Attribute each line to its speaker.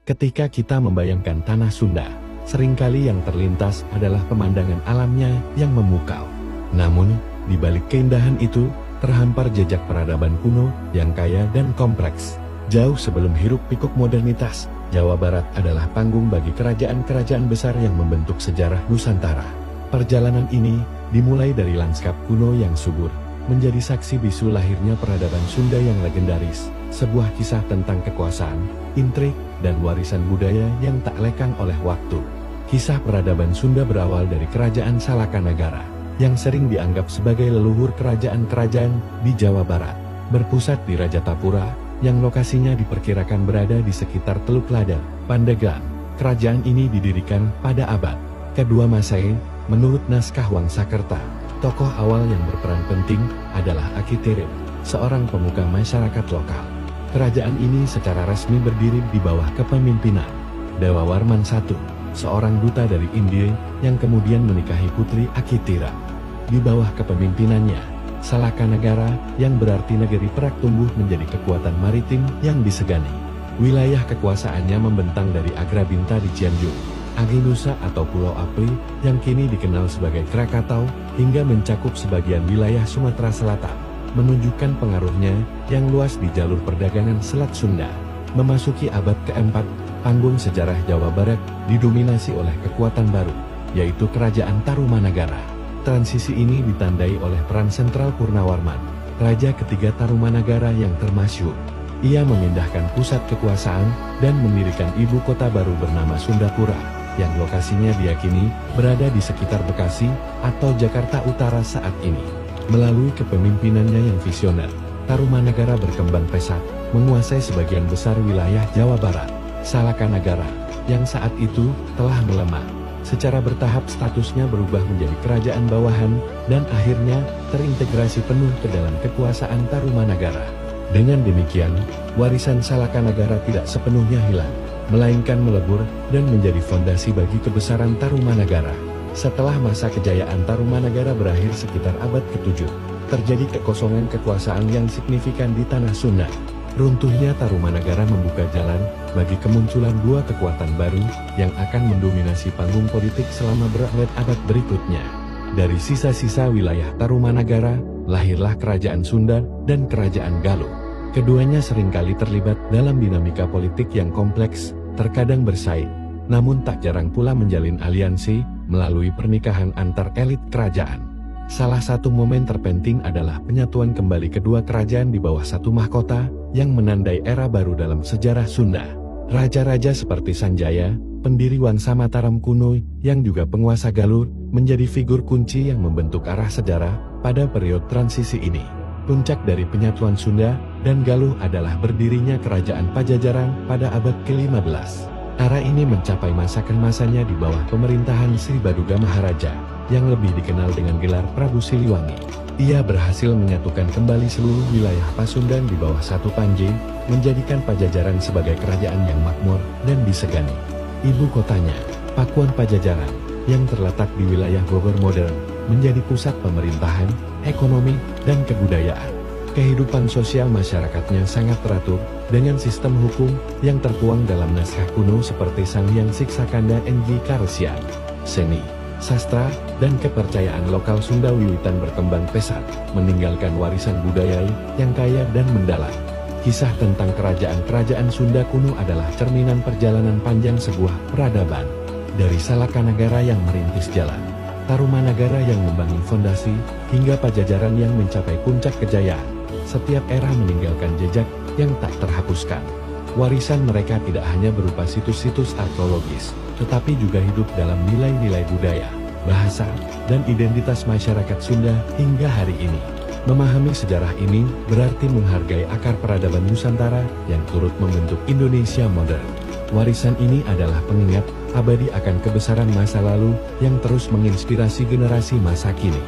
Speaker 1: Ketika kita membayangkan tanah Sunda, seringkali yang terlintas adalah pemandangan alamnya yang memukau. Namun, di balik keindahan itu, terhampar jejak peradaban kuno yang kaya dan kompleks. Jauh sebelum hiruk-pikuk modernitas, Jawa Barat adalah panggung bagi kerajaan-kerajaan besar yang membentuk sejarah Nusantara. Perjalanan ini dimulai dari lanskap kuno yang subur, menjadi saksi bisu lahirnya peradaban Sunda yang legendaris, sebuah kisah tentang kekuasaan, intrik, dan warisan budaya yang tak lekang oleh waktu. Kisah peradaban Sunda berawal dari Kerajaan Salakanagara, yang sering dianggap sebagai leluhur kerajaan-kerajaan di Jawa Barat, berpusat di Rajatapura, yang lokasinya diperkirakan berada di sekitar Teluk Lada, Pandeglang. Kerajaan ini didirikan pada abad kedua Masehi. Menurut naskah Wangsakerta, tokoh awal yang berperan penting adalah Aki Tirip, seorang pemuka masyarakat lokal. Kerajaan ini secara resmi berdiri di bawah kepemimpinan Dewa Warman I, seorang duta dari India yang kemudian menikahi putri Aki Tira. Di bawah kepemimpinannya, Salakanagara yang berarti negeri perak tumbuh menjadi kekuatan maritim yang disegani. Wilayah kekuasaannya membentang dari Agrabinta di Cianjur, Aginusa atau Pulau Apri yang kini dikenal sebagai Krakatau, hingga mencakup sebagian wilayah Sumatera Selatan, menunjukkan pengaruhnya yang luas di jalur perdagangan Selat Sunda. Memasuki abad keempat, panggung sejarah Jawa Barat didominasi oleh kekuatan baru, yaitu Kerajaan Tarumanagara. Transisi ini ditandai oleh peran sentral Purnawarman, raja ketiga Tarumanagara yang termasyhur. Ia memindahkan pusat kekuasaan dan mendirikan ibu kota baru bernama Sundapura, yang lokasinya diyakini berada di sekitar Bekasi atau Jakarta Utara saat ini. Melalui kepemimpinannya yang visioner, Tarumanagara berkembang pesat, menguasai sebagian besar wilayah Jawa Barat. Salakanagara, yang saat itu telah melemah, secara bertahap statusnya berubah menjadi kerajaan bawahan, dan akhirnya terintegrasi penuh ke dalam kekuasaan Tarumanagara. Dengan demikian, warisan Salakanagara tidak sepenuhnya hilang, melainkan melebur dan menjadi fondasi bagi kebesaran Tarumanagara. Setelah masa kejayaan Tarumanagara berakhir sekitar abad ke-7, terjadi kekosongan kekuasaan yang signifikan di tanah Sunda. Runtuhnya Tarumanagara membuka jalan bagi kemunculan dua kekuatan baru yang akan mendominasi panggung politik selama berabad-abad berikutnya. Dari sisa-sisa wilayah Tarumanagara, lahirlah Kerajaan Sunda dan Kerajaan Galuh. Keduanya seringkali terlibat dalam dinamika politik yang kompleks, terkadang bersaing, namun tak jarang pula menjalin aliansi melalui pernikahan antar elit kerajaan. Salah satu momen terpenting adalah penyatuan kembali kedua kerajaan di bawah satu mahkota, yang menandai era baru dalam sejarah Sunda. Raja-raja seperti Sanjaya, pendiri Wangsa Mataram kuno, yang juga penguasa Galuh, menjadi figur kunci yang membentuk arah sejarah pada periode transisi ini. Puncak dari penyatuan Sunda dan Galuh adalah berdirinya Kerajaan Pajajaran pada abad ke-15. Era ini mencapai masa keemasannya di bawah pemerintahan Sri Baduga Maharaja, yang lebih dikenal dengan gelar Prabu Siliwangi. Ia berhasil menyatukan kembali seluruh wilayah Pasundan di bawah satu panji, menjadikan Pajajaran sebagai kerajaan yang makmur dan disegani. Ibu kotanya, Pakuan Pajajaran, yang terletak di wilayah Bogor modern, menjadi pusat pemerintahan, ekonomi, dan kebudayaan. Kehidupan sosial masyarakatnya sangat teratur, dengan sistem hukum yang tertuang dalam naskah kuno seperti Sanghyang Siksakanda NG Karesian. Seni, sastra, dan kepercayaan lokal Sunda wiwitan berkembang pesat, meninggalkan warisan budaya yang kaya dan mendalam. Kisah tentang kerajaan-kerajaan Sunda kuno adalah cerminan perjalanan panjang sebuah peradaban. Dari Salakanagara yang merintis jalan, Tarumanagara yang membangun fondasi, hingga Pajajaran yang mencapai puncak kejayaan. Setiap era meninggalkan jejak yang tak terhapuskan. Warisan mereka tidak hanya berupa situs-situs arkeologis, tetapi juga hidup dalam nilai-nilai budaya, bahasa, dan identitas masyarakat Sunda hingga hari ini. Memahami sejarah ini berarti menghargai akar peradaban Nusantara yang turut membentuk Indonesia modern. Warisan ini adalah pengingat abadi akan kebesaran masa lalu yang terus menginspirasi generasi masa kini.